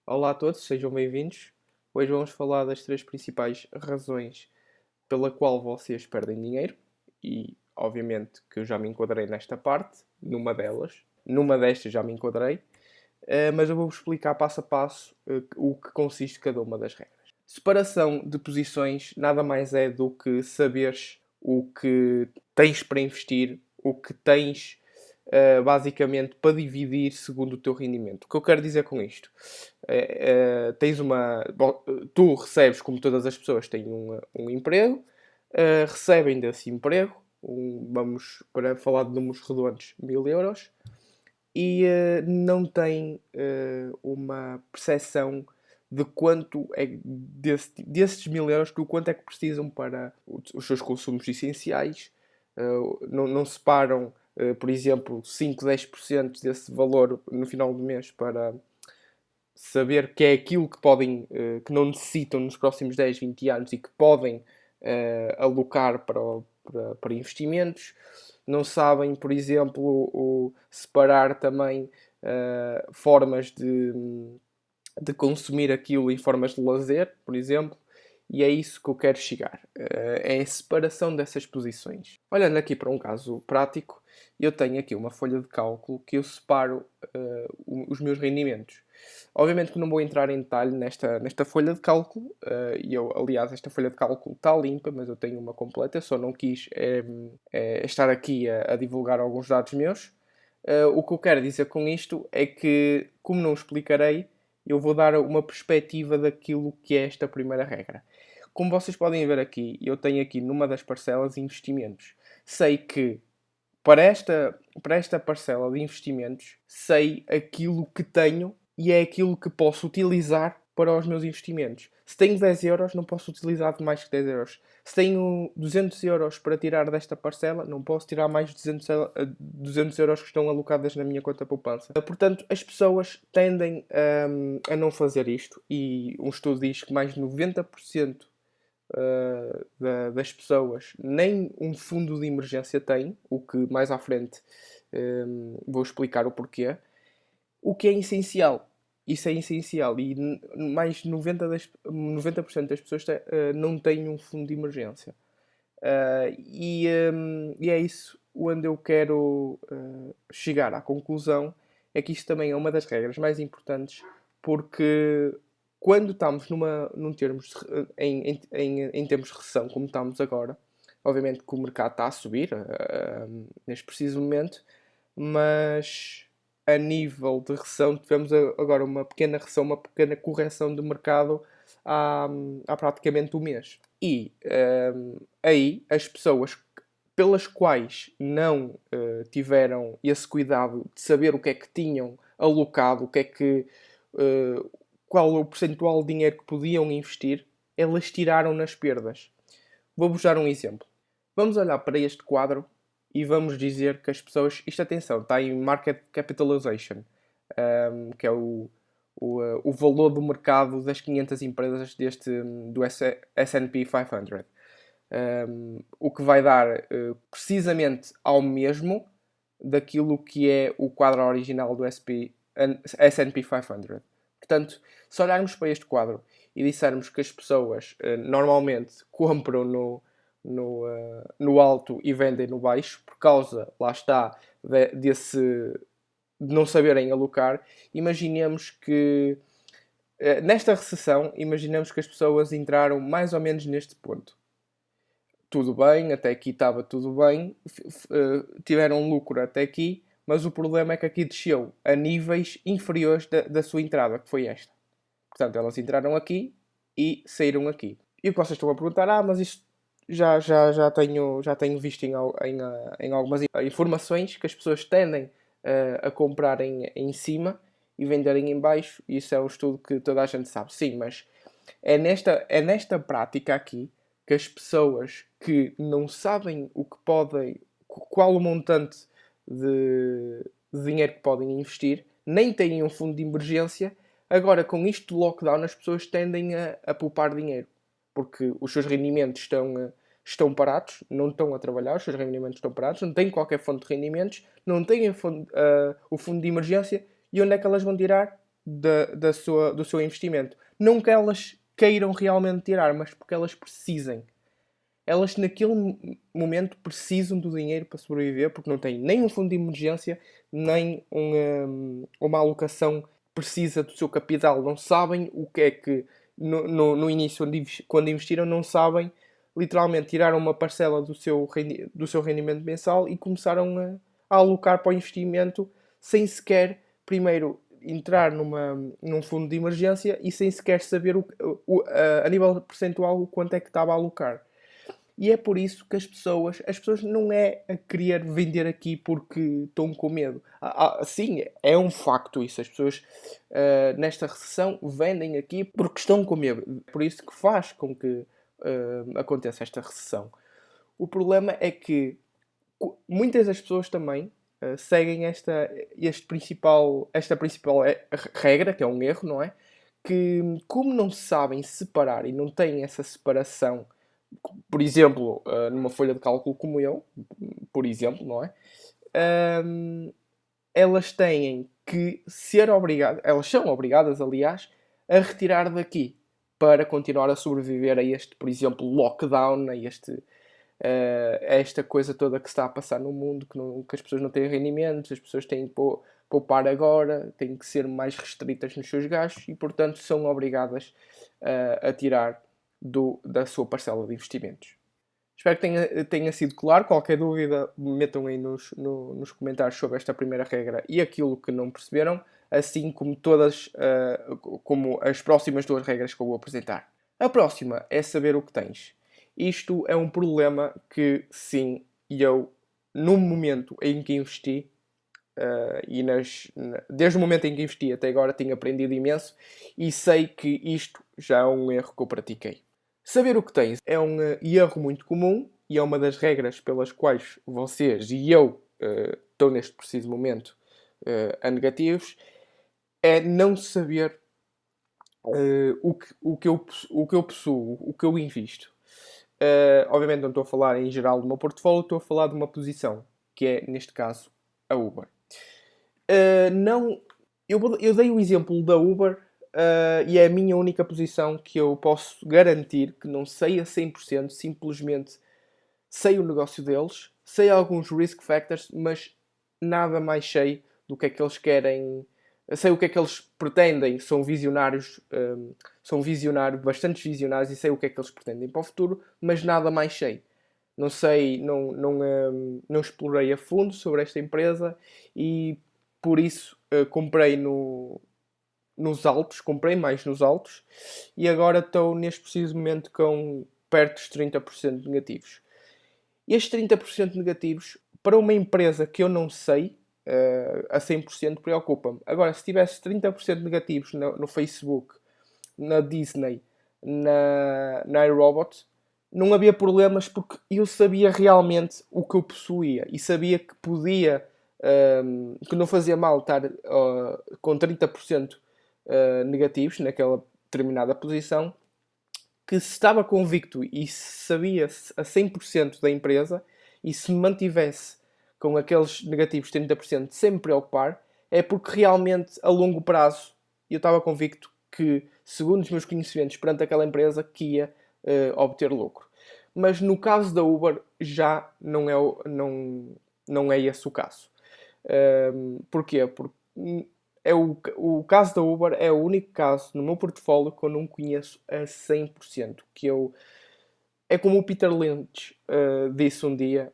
Olá a todos, sejam bem-vindos. Hoje vamos falar das três principais razões pela qual vocês perdem dinheiro e, obviamente, que eu já me enquadrei nesta parte, numa delas. Numa destas já me enquadrei, mas eu vou-vos explicar passo a passo o que consiste cada uma das regras. Separação de posições nada mais é do que saberes o que tens para investir, o que tens basicamente para dividir segundo o teu rendimento. O que eu quero dizer com isto? Tens uma. Bom, tu recebes, como todas as pessoas, têm um emprego, recebem desse emprego, vamos para falar de números redondos, 1000 euros, e não têm uma percepção de quanto é desses 1000 euros, do quanto é que precisam para os seus consumos essenciais. Não separam, por exemplo, 5, 10% desse valor no final do mês para saber que é aquilo que podem, que não necessitam nos próximos 10, 20 anos e que podem alocar para investimentos. Não sabem, por exemplo, separar também formas de consumir aquilo em formas de lazer, por exemplo. E é isso que eu quero chegar. É a separação dessas posições. Olhando aqui para um caso prático, eu tenho aqui uma folha de cálculo que eu separo os meus rendimentos. Obviamente que não vou entrar em detalhe nesta folha de cálculo. Aliás, esta folha de cálculo está limpa, mas eu tenho uma completa. Eu só não quis estar aqui a divulgar alguns dados meus. O que eu quero dizer com isto é que, como não explicarei, eu vou dar uma perspectiva daquilo que é esta primeira regra. Como vocês podem ver aqui, eu tenho aqui numa das parcelas investimentos. Sei que para esta parcela de investimentos, sei aquilo que tenho e é aquilo que posso utilizar para os meus investimentos. Se tenho 10 euros, não posso utilizar mais que 10 euros. Se tenho 200 euros para tirar desta parcela, não posso tirar mais de 200 euros que estão alocadas na minha conta poupança. Portanto, as pessoas tendem a não fazer isto e um estudo diz que mais de 90% das pessoas nem um fundo de emergência têm, o que mais à frente vou explicar o porquê. O que é essencial. Isso é essencial e mais de 90% das pessoas não têm um fundo de emergência. E é isso onde eu quero chegar à conclusão, é que isto também é uma das regras mais importantes, porque quando estamos em termos de recessão, como estamos agora, obviamente que o mercado está a subir neste preciso momento, mas a nível de recessão tivemos agora uma pequena recessão, uma pequena correção de mercado há praticamente um mês. E aí as pessoas pelas quais não tiveram esse cuidado de saber o que é que tinham alocado, qual o percentual de dinheiro que podiam investir, elas tiraram nas perdas. Vou-vos dar um exemplo. Vamos olhar para este quadro e vamos dizer que as pessoas... Isto, atenção, está em Market Capitalization, que é o valor do mercado das 500 empresas do S&P 500. O que vai dar precisamente ao mesmo daquilo que é o quadro original do S&P 500. Portanto, se olharmos para este quadro e dissermos que as pessoas normalmente compram no alto e vendem no baixo, por causa, lá está, de não saberem alocar, imaginemos que nesta recessão, imaginemos que as pessoas entraram mais ou menos neste ponto. Tudo bem, até aqui estava tudo bem, tiveram lucro até aqui, mas o problema é que aqui desceu a níveis inferiores da sua entrada, que foi esta. Portanto, elas entraram aqui e saíram aqui. E o que vocês estão a perguntar, mas isto já tenho visto em algumas informações que as pessoas tendem a comprar em cima e venderem em baixo. Isso é um estudo que toda a gente sabe. Sim, mas é nesta prática aqui que as pessoas que não sabem o que podem, qual o montante de dinheiro que podem investir, nem têm um fundo de emergência. Agora, com isto do lockdown, as pessoas tendem a poupar dinheiro, porque os seus rendimentos estão parados, não estão a trabalhar, os seus rendimentos estão parados, não têm qualquer fonte de rendimentos, não têm o fundo de emergência, e onde é que elas vão tirar? do seu investimento. Não que elas queiram realmente tirar, mas porque elas precisem. Elas naquele momento precisam do dinheiro para sobreviver, porque não têm nem um fundo de emergência, nem uma alocação precisa do seu capital. Não sabem o que é que, no início, quando investiram, não sabem, literalmente, tiraram uma parcela do seu rendimento mensal e começaram a alocar para o investimento sem sequer, primeiro, entrar num fundo de emergência e sem sequer saber a nível percentual o quanto é que estava a alocar. E é por isso que as pessoas não é a querer vender aqui porque estão com medo. Sim, é um facto isso. As pessoas nesta recessão vendem aqui porque estão com medo. Por isso que faz com que aconteça esta recessão. O problema é que muitas das pessoas também seguem esta principal regra, que é um erro, não é? Que como não se sabem separar e não têm essa separação, por exemplo, numa folha de cálculo como eu, por exemplo, não é? Elas têm que ser obrigadas, elas são obrigadas, aliás, a retirar daqui para continuar a sobreviver a este, por exemplo, lockdown, a esta coisa toda que se está a passar no mundo, que as pessoas não têm rendimentos, as pessoas têm que poupar agora, têm que ser mais restritas nos seus gastos e, portanto, são obrigadas a tirar da sua parcela de investimentos. Espero que tenha sido claro. Qualquer dúvida, metam aí nos comentários sobre esta primeira regra e aquilo que não perceberam, assim como como as próximas duas regras que eu vou apresentar. A próxima é saber o que tens. Isto é um problema que, sim, eu, no momento em que investi, desde o momento em que investi até agora, tenho aprendido imenso e sei que isto já é um erro que eu pratiquei. Saber o que tens é um erro muito comum e é uma das regras pelas quais vocês e eu estão neste preciso momento a negativos, é não saber o que eu possuo, o que eu invisto. Obviamente não estou a falar em geral do meu portfólio, estou a falar de uma posição, que é, neste caso, a Uber. Não, eu dei o exemplo da Uber e é a minha única posição que eu posso garantir que não sei a 100%, simplesmente sei o negócio deles, sei alguns risk factors, mas nada mais sei do que é que eles querem, sei o que é que eles pretendem, são visionários, bastante visionários e sei o que é que eles pretendem para o futuro, mas nada mais sei. Não sei, não explorei a fundo sobre esta empresa e por isso comprei nos altos, comprei mais nos altos e agora estou neste preciso momento com perto dos 30% negativos. Estes 30% negativos, para uma empresa que eu não sei a 100%, preocupa-me. Agora, se tivesse 30% negativos no Facebook, na Disney, na iRobot, não havia problemas porque eu sabia realmente o que eu possuía e sabia que podia, que não fazia mal estar com 30% negativos naquela determinada posição, que se estava convicto e sabia a 100% da empresa e se me mantivesse com aqueles negativos 30% sem me preocupar, é porque realmente a longo prazo eu estava convicto que, segundo os meus conhecimentos perante aquela empresa, que ia obter lucro. Mas no caso da Uber já não é esse o caso. Porquê? Porque o caso da Uber é o único caso no meu portfólio que eu não conheço a 100%. É como o Peter Lynch disse um dia.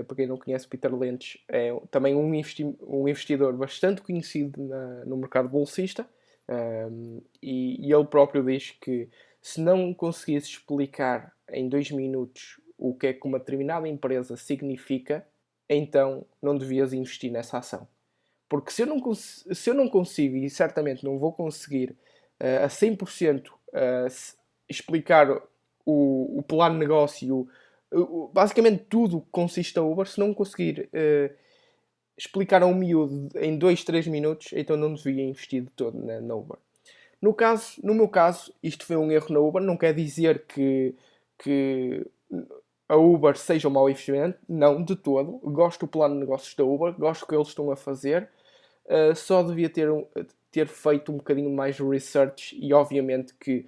Para quem não conhece, Peter Lynch é também um investidor bastante conhecido no mercado bolsista. E ele próprio diz que se não conseguisse explicar em 2 minutos o que é que uma determinada empresa significa, então não devias investir nessa ação. Porque se eu não consigo, e certamente não vou conseguir a 100% explicar o plano de negócio, basicamente tudo que consiste a Uber, se não conseguir explicar a um miúdo em 2, 3 minutos, então não devia investir de todo na Uber. No meu caso, isto foi um erro na Uber, não quer dizer que a Uber seja um mau investimento, não, de todo. Gosto do plano de negócios da Uber, gosto do que eles estão a fazer, só devia ter feito um bocadinho mais de research e obviamente que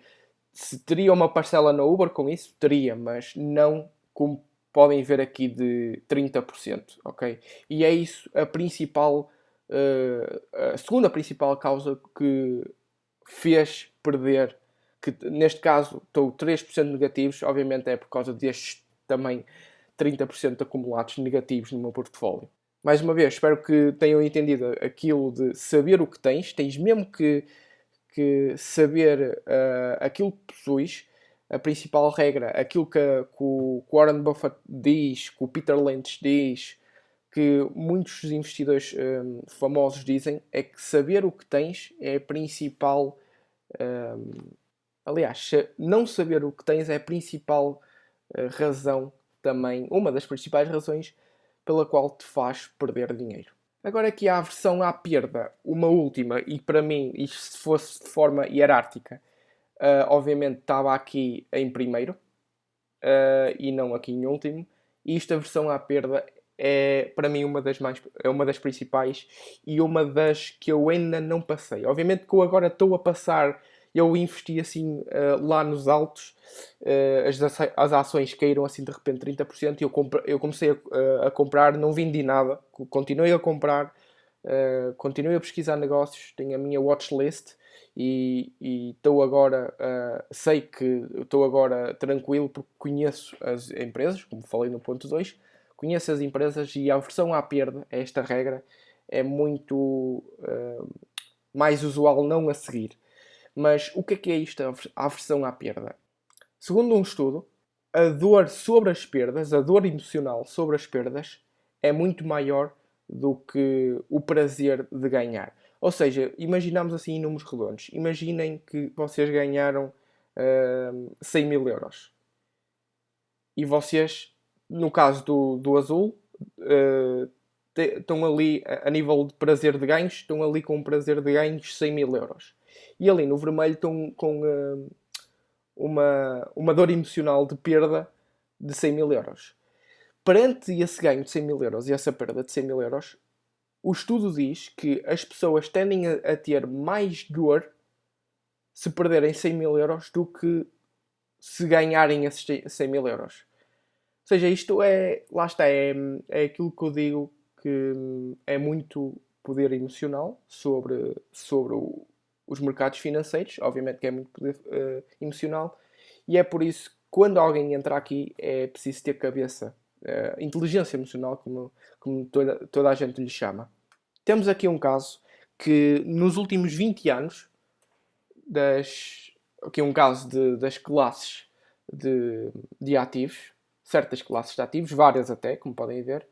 se teria uma parcela na Uber com isso, teria, mas não como podem ver aqui de 30%, ok? E é isso a segunda principal causa que fez perder, que neste caso estou 3% negativos, obviamente é por causa destes também 30% acumulados negativos no meu portfólio. Mais uma vez, espero que tenham entendido aquilo de saber o que tens mesmo que saber aquilo que possuis, a principal regra, aquilo que o Warren Buffett diz, que o Peter Lynch diz, que muitos investidores famosos dizem, é que saber o que tens é a principal. Aliás, não saber o que tens é a principal razão também, uma das principais razões pela qual te faz perder dinheiro. Agora aqui há a versão à perda, uma última, e para mim, isto se fosse de forma hierárquica, obviamente estava aqui em primeiro e não aqui em último. E isto, a versão à perda, é para mim é uma das principais e uma das que eu ainda não passei. Obviamente que eu agora estou a passar, eu investi assim lá nos altos, as ações caíram assim de repente 30% e eu comecei a comprar, não vendi nada, continuei a comprar, continuei a pesquisar negócios, tenho a minha watchlist e estou agora, sei que estou agora tranquilo porque conheço as empresas, como falei no ponto 2, conheço as empresas e a versão à perda, esta regra, é muito mais usual não a seguir. Mas o que é isto, a aversão à perda? Segundo um estudo, a dor sobre as perdas, a dor emocional sobre as perdas, é muito maior do que o prazer de ganhar. Ou seja, imaginamos assim em números redondos. Imaginem que vocês ganharam 100 mil euros. E vocês, no caso do azul, estão ali, a nível de prazer de ganhos, estão ali com um prazer de ganhos 100 mil euros. E ali no vermelho estão com uma dor emocional de perda de 100 mil euros. Perante esse ganho de 100 mil euros e essa perda de 100 mil euros, o estudo diz que as pessoas tendem a ter mais dor se perderem 100 mil euros do que se ganharem esses 100 mil euros. Ou seja, isto é, lá está, é aquilo que eu digo que é muito poder emocional sobre os mercados financeiros, obviamente que é muito poder emocional, e é por isso que quando alguém entra aqui é preciso ter cabeça, inteligência emocional, como toda a gente lhe chama. Temos aqui um caso que nos últimos 20 anos, aqui um caso das classes de ativos, certas classes de ativos, várias até, como podem ver,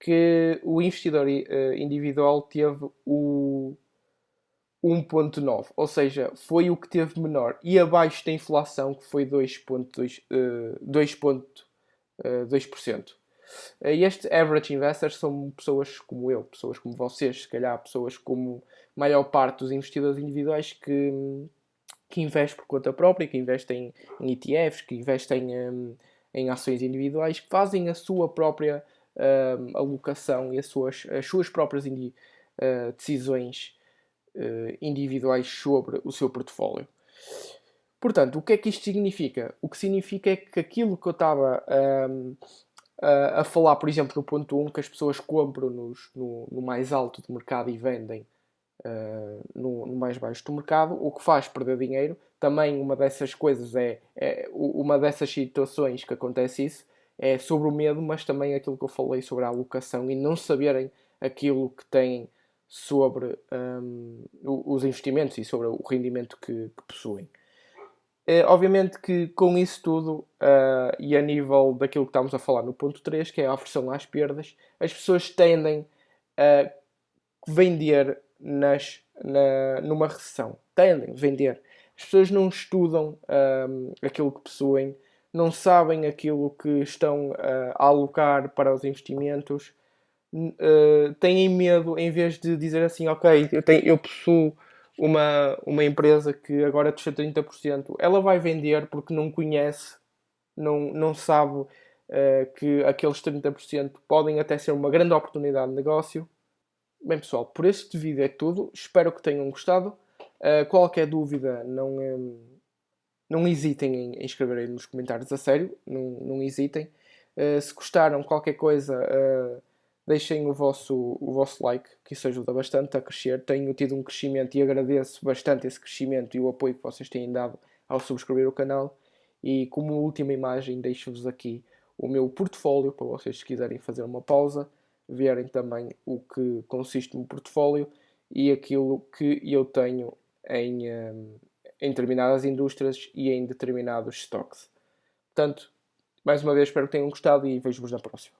que o investidor individual teve o 1.9, ou seja, foi o que teve menor, e abaixo da inflação, que foi 2.2%. Este average investors são pessoas como eu, pessoas como vocês, se calhar pessoas como a maior parte dos investidores individuais que investem por conta própria, que investem em ETFs, que investem em ações individuais, que fazem a sua própria alocação e as suas próprias decisões individuais sobre o seu portfólio. Portanto, o que é que isto significa? O que significa é que aquilo que eu estava a falar, por exemplo, no ponto 1, que as pessoas compram no mais alto do mercado e vendem no mais baixo do mercado, o que faz perder dinheiro. Também uma dessas coisas uma dessas situações que acontece isso é sobre o medo, mas também aquilo que eu falei sobre a alocação e não saberem aquilo que têm sobre os investimentos e sobre o rendimento que possuem. Obviamente que com isso tudo e a nível daquilo que estamos a falar no ponto 3, que é a aversão às perdas, as pessoas tendem a vender numa recessão. Tendem a vender. As pessoas não estudam aquilo que possuem, não sabem aquilo que estão a alocar para os investimentos, têm medo, em vez de dizer assim, ok, eu possuo uma empresa que agora desceu 30%, ela vai vender porque não conhece, não sabe que aqueles 30% podem até ser uma grande oportunidade de negócio Bem, pessoal, por este vídeo é tudo. Espero que tenham gostado. Qualquer dúvida, não hesitem em escrever aí nos comentários, a sério. Não hesitem. Se gostaram, qualquer coisa, deixem o vosso like, que isso ajuda bastante a crescer. Tenho tido um crescimento e agradeço bastante esse crescimento e o apoio que vocês têm dado ao subscrever o canal. E como última imagem, deixo-vos aqui o meu portfólio, para vocês, se quiserem fazer uma pausa, verem também o que consiste no portfólio e aquilo que eu tenho em determinadas indústrias e em determinados stocks. Portanto, mais uma vez, espero que tenham gostado e vejo-vos na próxima.